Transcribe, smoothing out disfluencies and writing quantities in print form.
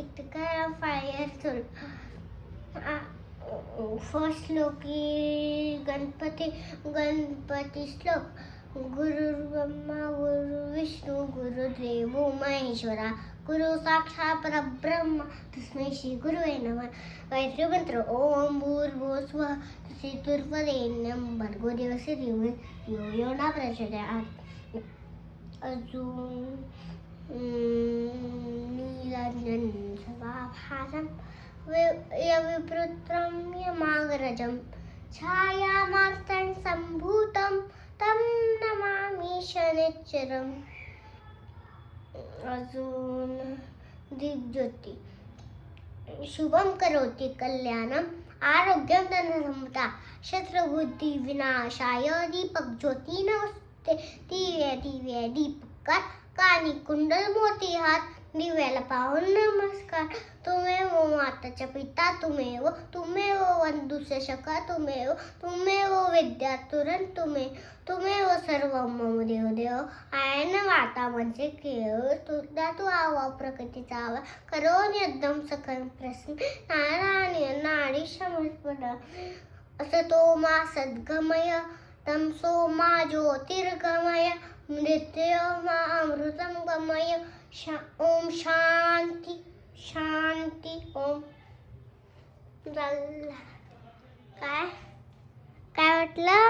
टिकटिका fire soul first श्लोक गणपती श्लोक गुरुर्ब्रह्मा गुरुर्विष्णू गुरुर्देवो महेश्वरा गुरु साक्षात परब्रह्म तस्मै श्री गुरुवे नमः. गायत्री मंत्र ओम भूर्भुवः स्वः चतुर्वरेण्यं भर्गो देवस्य धीमहि धियो यो न प्रचोदयात्. अजून नीलांजन समाभासं यविवृत्रं यमाग्रजं छायामार्तं सम्भूतं तं नमामि शनिश्चरम्. अजून दीपज्योती शुभम करोति कल्याणम आरोग्यम धनसंपदा शत्रुबुद्धि विनाशाय. दीपक ज्योती नमस्ते दिव्य दिव्य दीपकार कानी कुंडल मोती हात दिव्याला पाहून नमस्कार. तुमेव माताचा पिता तुमेव वंदुस्य सखा तुमेव विद्या तुरंत तुमेव सर्व मम देव आयन वाता म्हणजे केळ तुझा तू आवा प्रकृतीचा आवा करोन एकदम सकल प्रश्न नारायण नाडी समर्पण. असतो मा सद्गमय तमसो मा ज्योतिर्गमय मृत्युर्मा अमृतं गमय. ओम शांती शांती ओम. काय काय वाटलं?